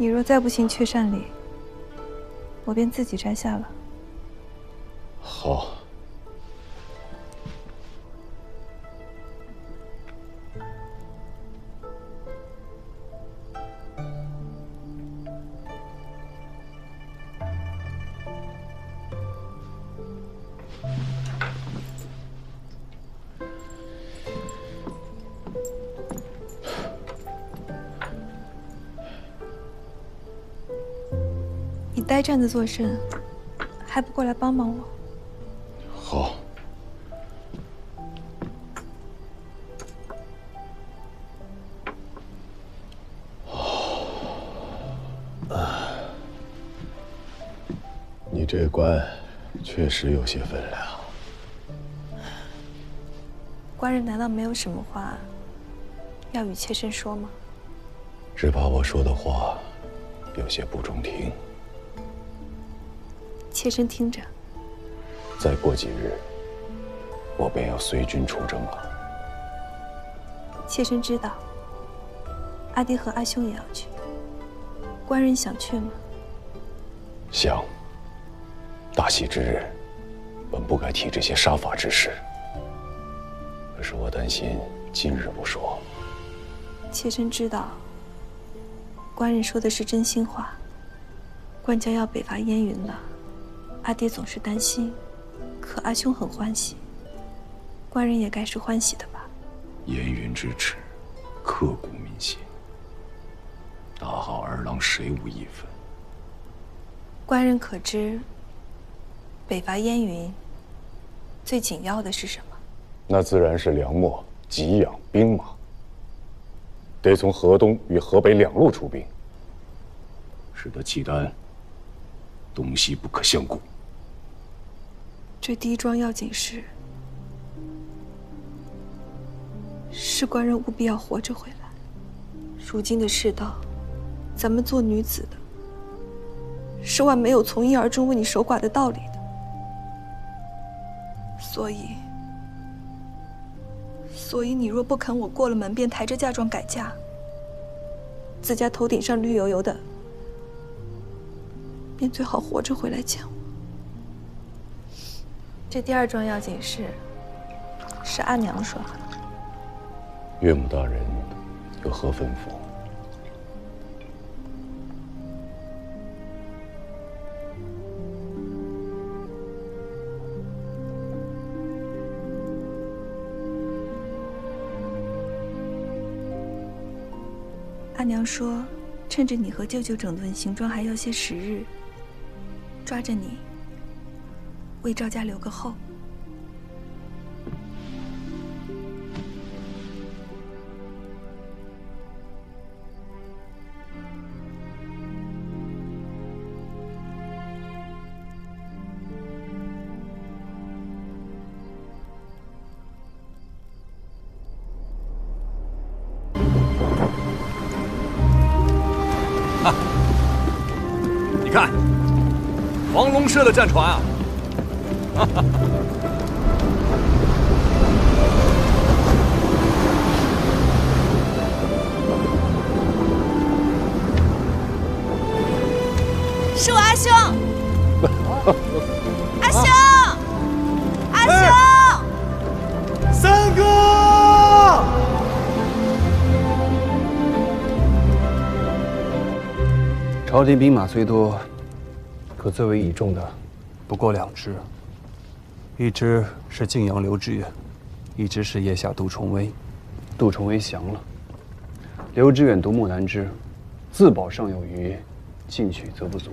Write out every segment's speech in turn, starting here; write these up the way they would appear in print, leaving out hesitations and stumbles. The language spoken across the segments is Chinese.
你若再不行缺善礼，我便自己摘下了。好。你呆站子做甚？还不过来帮帮我？好。你这官确实有些分量。官人难道没有什么话要与妾身说吗？只怕我说的话有些不中听。妾身听着。再过几日，我便要随军出征了。妾身知道，阿爹和阿兄也要去。官人想去吗？想。大喜之日，本不该提这些杀伐之事。可是我担心今日不说。妾身知道，官人说的是真心话。官家要北伐燕云了，阿爹总是担心，可阿兄很欢喜，官人也该是欢喜的吧？燕云之耻，刻骨铭心。大好儿郎谁无一分？官人可知，北伐燕云最紧要的是什么？那自然是粮秣、给养、兵马。得从河东与河北两路出兵，使得契丹东西不可相顾。这第一桩要紧事，是官人务必要活着回来。如今的世道，咱们做女子的，是万没有从一而终为你守寡的道理的。所以你若不肯我过了门便抬着嫁妆改嫁，自家头顶上绿油油的，便最好活着回来见我。这第二桩要紧事，是阿娘说的。岳母大人有何吩咐？阿娘说，趁着你和舅舅整顿行装还要些时日，抓着你为赵家留个后。你看，黄龙社的战船啊！是我阿兄，阿兄，阿兄，三哥！朝廷兵马虽多，可最为倚重的不过2支，一支是晋阳刘知远，一支是腋下杜重威。杜重威降了，刘知远独木难支，自保尚有余，进取则不足。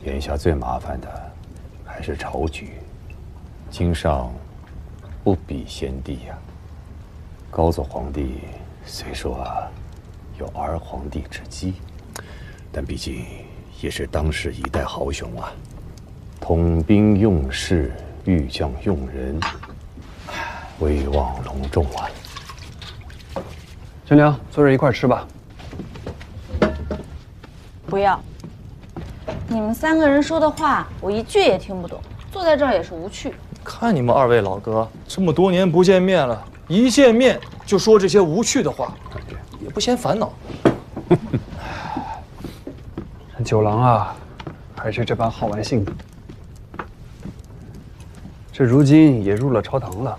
眼下最麻烦的还是朝局，经上不比先帝呀。高祖皇帝虽说有儿皇帝之基，但毕竟也是当世一代豪雄啊，统兵用事，御将用人，威望隆重啊。陈良，坐这一块吃吧。不要！你们3个人说的话，我一句也听不懂，坐在这儿也是无趣。看你们2位老哥这么多年不见面了，一见面就说这些无趣的话，也不嫌烦恼。九郎啊，还是这般好玩性的。这如今也入了朝堂了，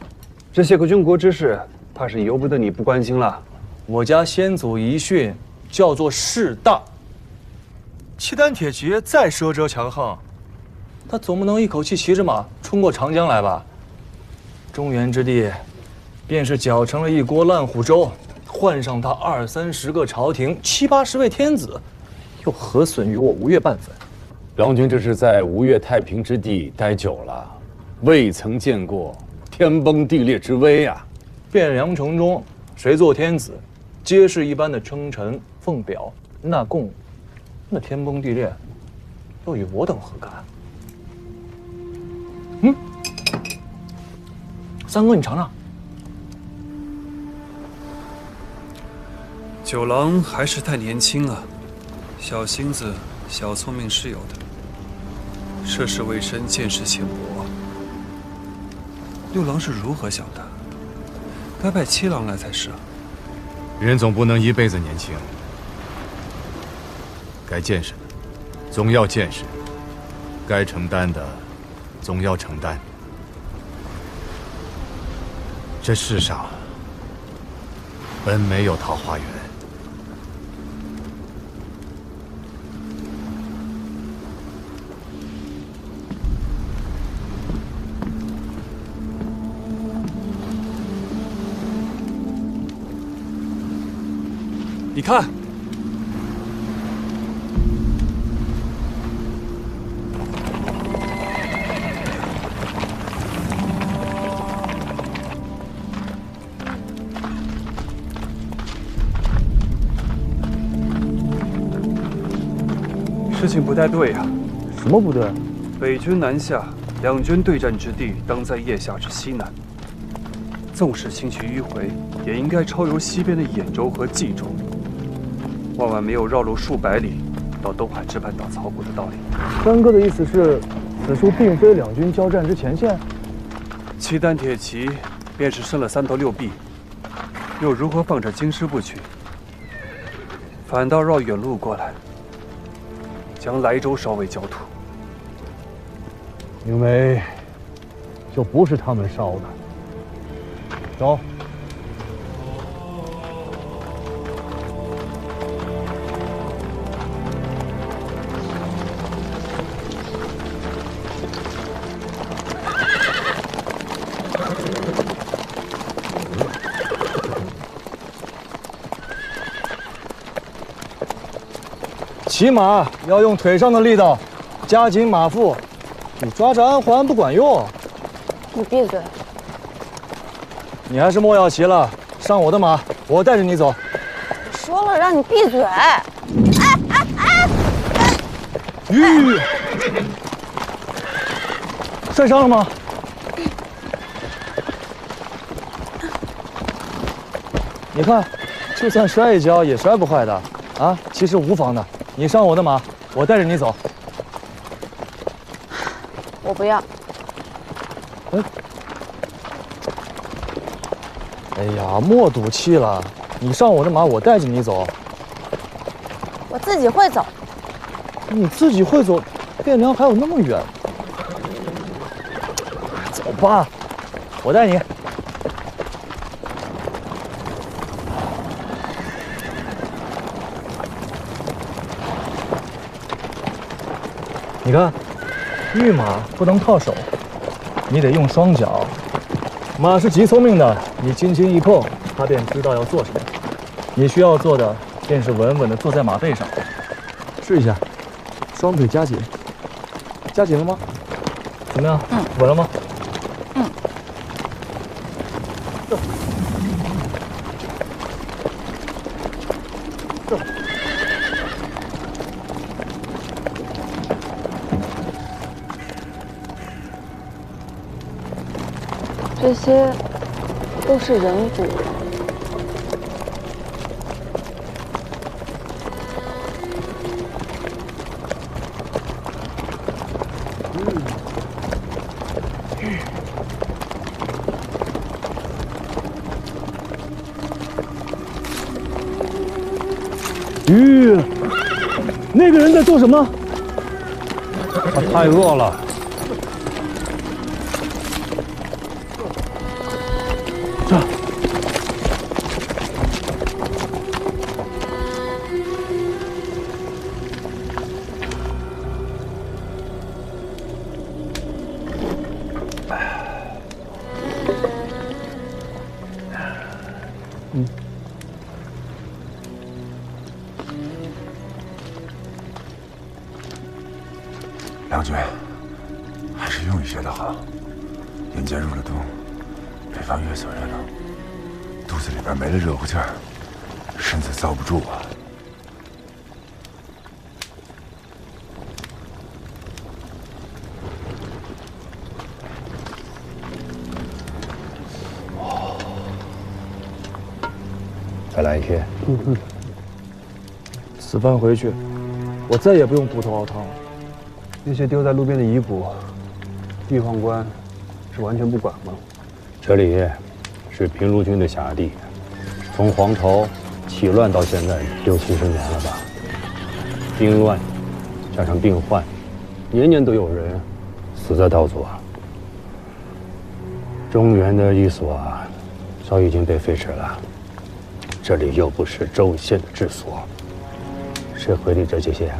这些个军国之事，怕是由不得你不关心了。我家先祖遗训叫做势大。契丹铁骑再奢折强横，他总不能一口气骑着马冲过长江来吧？中原之地，便是搅成了一锅烂糊粥，换上他20-30个朝廷，70-80位天子，又何损于我吴越半分？郎君这是在吴越太平之地待久了，未曾见过天崩地裂之危啊！汴梁城中，谁做天子，皆是一般的称臣奉表纳贡，那天崩地裂，又与我等何干？三哥，你尝尝。九郎还是太年轻啊，小心思、小聪明是有的，涉世未深，见识浅薄。六郎是如何想的？该拜七郎来才是啊。人总不能一辈子年轻，该见识的总要见识，该承担的总要承担。这世上本没有桃花源。你看，事情不太对呀。什么不对？北军南下，两军对战之地当在腋下之西南。纵使轻骑迂回，也应该超游西边的兖州和冀州，万万没有绕路数百里到东海之畔打草谷的道理。三哥的意思是，此处并非两军交战之前线。契丹铁骑便是生了3头6臂，又如何放着京师不取，反倒绕远路过来，将莱州烧为焦土？因为就不是他们烧的。走。骑马要用腿上的力道，夹紧马腹。你抓着安环不管用。你闭嘴！你还是莫要骑了，上我的马，我带着你走。说了让你闭嘴！吁！摔伤了吗？你看，就算摔一跤也摔不坏的，啊，其实无妨的。你上我的马，我带着你走。我不要。哎呀，莫赌气了，你上我的马，我带着你走。我自己会走。你自己会走，汴梁还有那么远。走吧，我带你。你看，御马不能靠手，你得用双脚。马是极聪明的，你轻轻一碰，它便知道要做什么。你需要做的便是稳稳地坐在马背上。试一下，双腿夹紧，夹紧了吗？怎么样？稳了吗？走。走。这些都是人骨。那个人在做什么？他太饿了。这。梁军，还是用一些的好。眼见入了冬，北方越走越冷，肚子里边没了热乎劲儿，身子遭不住啊。再来一些。此番回去，我再也不用骨头熬汤了。那些丢在路边的遗骨，玉宦官是完全不管吗？这里是平卢军的辖地，从黄巢起乱到现在60、70年了吧？兵乱加上病患，年年都有人死在道左。中原的寓所早已经被废止了，这里又不是州县的治所，谁会理这些啊？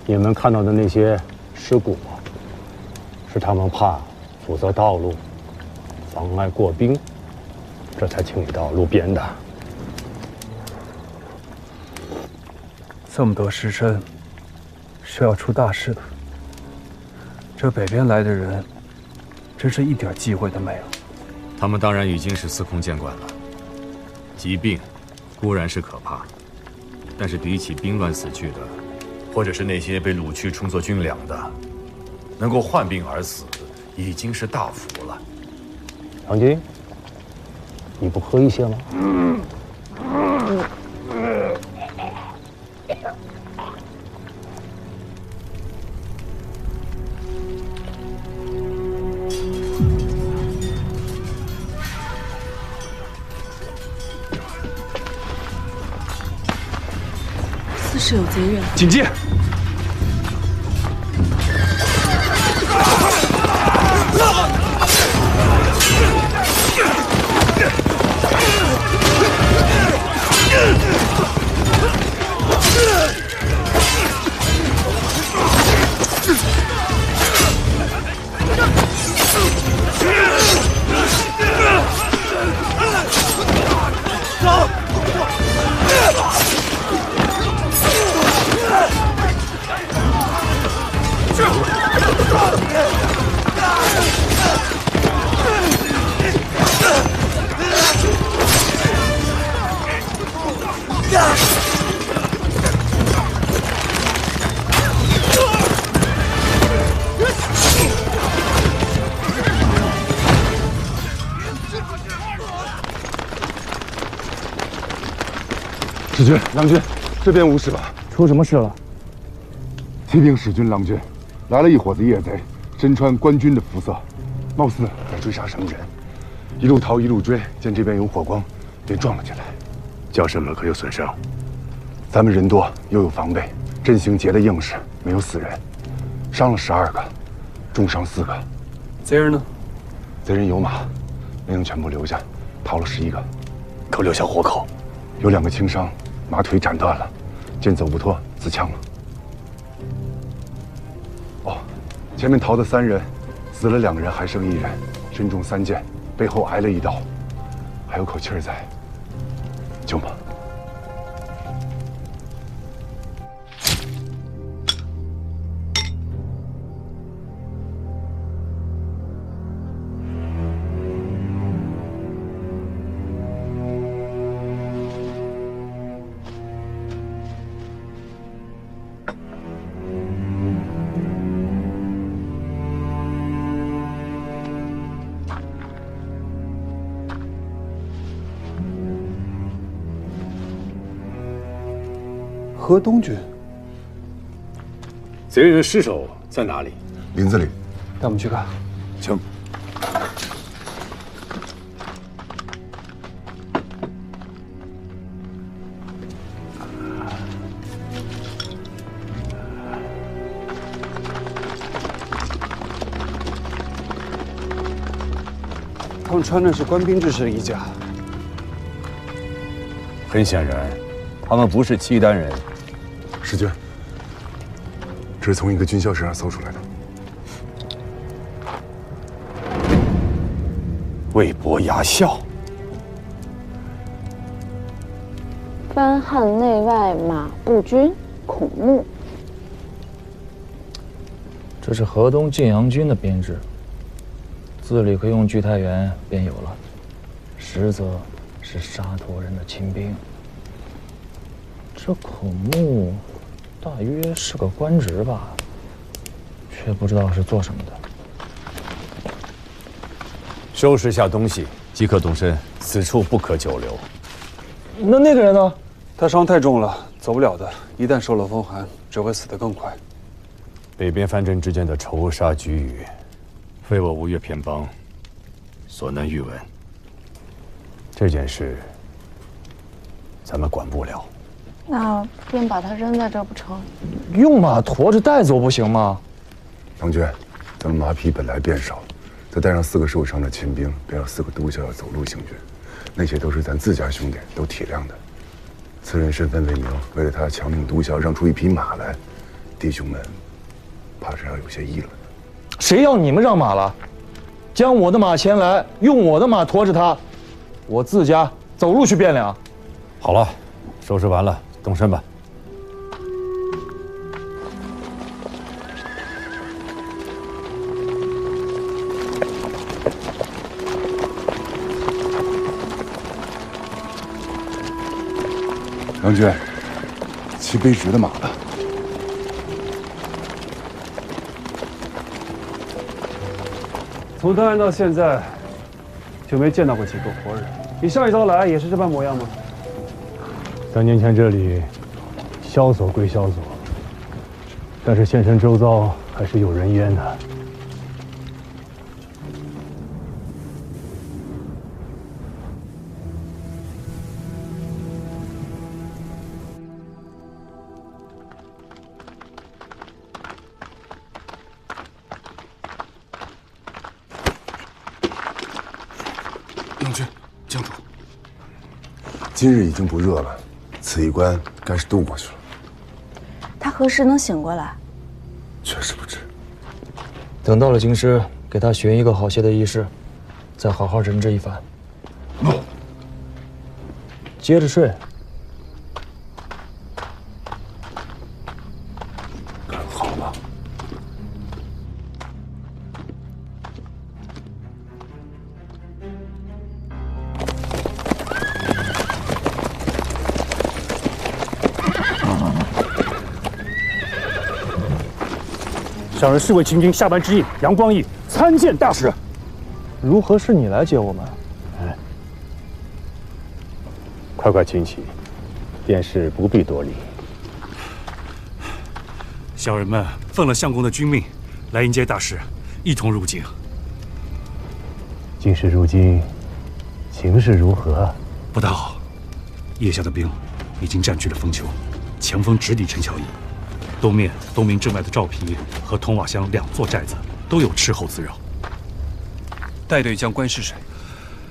你们看到的那些尸骨，是他们怕阻塞道路，妨碍过兵，这才清理到路边的。这么多尸身，是要出大事的。这北边来的人，真是一点忌讳都没有。他们当然已经是司空见惯了。疾病固然是可怕，但是比起兵乱死去的，或者是那些被掳去充作军粮的，能够患病而死，已经是大福了。杨军，你不喝一些吗？此事有贼人，警戒！使君、郎君，这边无事吧？出什么事了？启禀使君、郎君，来了一伙子夜贼，身穿官军的服色，貌似在追杀什么人，一路逃一路追，见这边有火光，便撞了进来。将士们可有损伤？咱们人多又有防备，阵型结得硬实，没有死人，伤了12个，重伤4个。贼人呢？贼人有马，没能全部留下，逃了11个，可留下活口。有2个轻伤，马腿斩断了，见走不脱，自枪了。哦，前面逃的3人，死了2个人，还剩1人，身中3箭，背后挨了1刀，还有口气儿在，救吗？河东军，贼人的尸首在哪里？林子里。带我们去看。请。他们穿的是官兵制式的衣甲。很显然，他们不是契丹人。师尊，这是从一个军校身上搜出来的。魏博牙校。番汉内外马步军孔目。这是河东晋阳军的编制，字里可用聚太原便有了，实则是沙陀人的亲兵。这孔目大约是个官职吧，却不知道是做什么的。收拾下东西，即可动身。此处不可久留。那个人呢？他伤太重了，走不了的。一旦受了风寒，只会死得更快。北边藩镇之间的仇杀龃龉，非我吴越偏帮所能预闻。这件事，咱们管不了。那便把他扔在这不成？用马驮着带走不行吗？郎君，咱们马匹本来便少，再带上4个受伤的亲兵，便有4个督校要走路行军，那些都是咱自家兄弟，都体谅的。此人身份未明，为了他强令督校让出一匹马来，弟兄们怕是要有些议论。谁要你们让马了？将我的马牵来，用我的马驮着他，我自家走路去汴梁。好了，收拾完了，动身吧。郎君，骑卑职的马了。从登岸到现在，就没见到过几个活人。你上一遭来也是这般模样吗3年前这里萧索归萧索，但是县城周遭还是有人烟的。郎君，江主，今日已经不热了，此一关该是渡过去了。他何时能醒过来？确实不知。等到了京师，给他寻一个好些的医师，再好好诊治一番。接着睡。干好了。小人侍卫秦军下班之役杨光义参见大使。如何是你来接我们？快快请起，便是不必多礼。小人们奉了相公的军命，来迎接大使，一同入京。今时如今，情势如何？不大好，腋下的兵已经占据了丰丘，强锋直抵陈桥驿。东面东明镇外的赵皮和通瓦乡2座寨子都有斥候滋扰。带队将官是谁？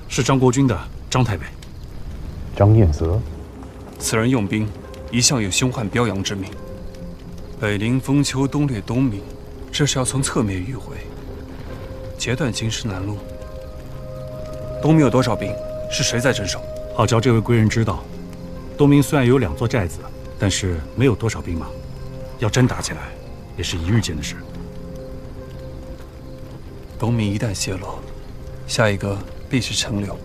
是张国军的张太尉。张念泽，此人用兵一向有凶悍彪扬之名。北临丰丘，东掠东明，这是要从侧面迂回，截断京师南路。东明有多少兵？是谁在镇守？好叫这位贵人知道，东明虽然有2座寨子，但是没有多少兵马。要真打起来，也是一日间的事。东明一旦泄露，下一个必是陈留。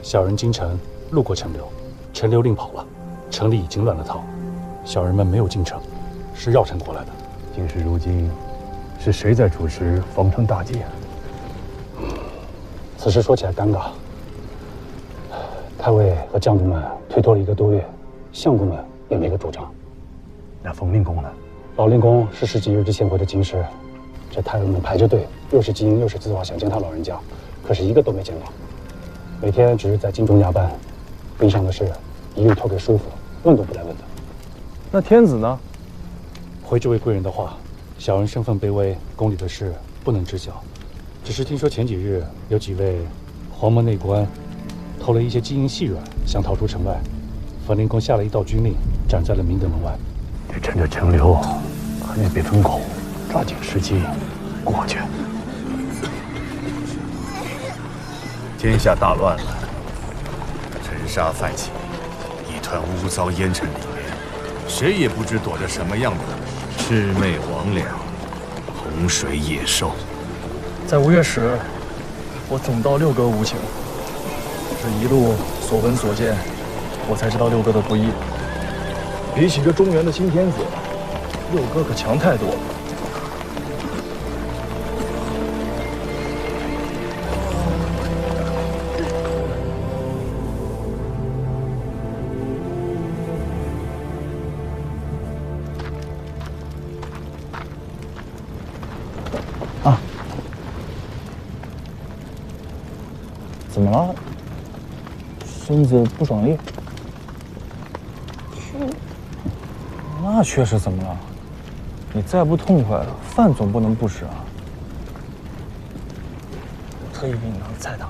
小人今晨路过陈留，陈留令跑了，城里已经乱了套。小人们没有进城，是绕城过来的。今时如今，是谁在主持防城大计啊？此事说起来尴尬。太尉和将督们推脱了1个多月，相公们也没个主张。那冯令公呢？老令公是10几日之前回的京师，这太尉们排着队，又是金又是字画想见他老人家，可是1个都没见到。每天只是在京中加班，兵上的事一律托给叔父，问都不带问的。那天子呢？回这位贵人的话，小人身份卑微，宫里的事不能知晓，只是听说前几日有几位黄门内官偷了一些金银细软，想逃出城外。汾灵公下了一道军令，斩在了明德门外。得趁着陈留和那别分狗抓紧时机过去。天下大乱了，尘沙泛起，一团污糟烟尘里面，谁也不知躲着什么样的魑魅魍魉、洪水野兽。在吴越时，我总道六哥无情，这一路所闻所见，我才知道六哥的不易。比起这中原的新天子，六哥可强太多了。怎么了？身子不爽利？那确实怎么了？你再不痛快，饭总不能不吃啊！特意给你拿的菜汤。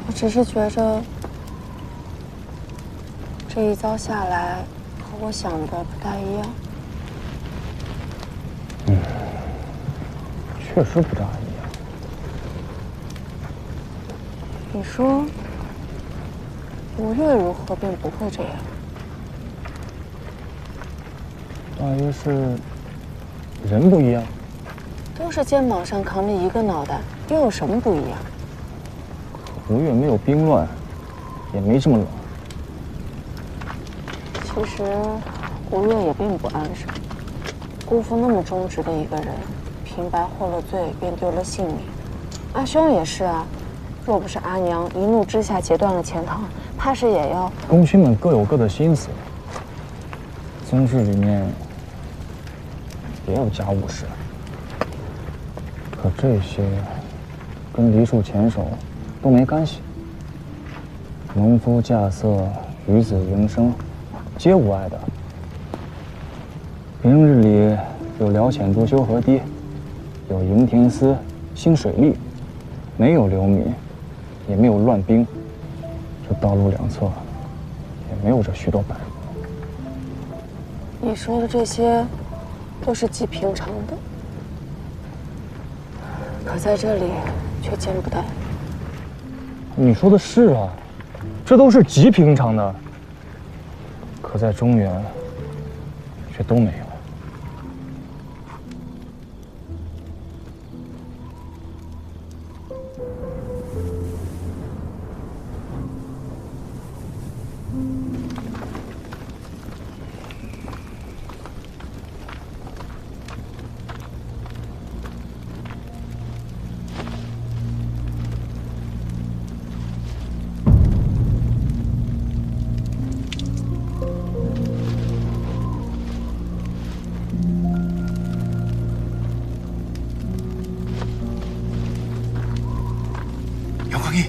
我只是觉着这一遭下来，和我想的不太一样。确实不大一样。你说吴越如何便不会这样？大约是人不一样。都是肩膀上扛着一个脑袋，又有什么不一样？吴越没有兵乱，也没这么冷。其实吴越也并不安生，辜负那么忠直的一个人，平白获了罪便丢了性命。阿兄也是啊，若不是阿娘一怒之下截断了钱塘，怕是也要……功勋们各有各的心思，宗室里面也有家务事。可这些跟梨树前手都没干系。农夫稼穑、渔子营生，皆无碍的。平日里有辽浅渡修河堤，有营田司兴水利，没有流民，也没有乱兵。这道路两侧也没有这许多百姓。你说的这些，都是极平常的。可在这里却见不到。你说的是啊，这都是极平常的，可在中原却都没有。杨光义。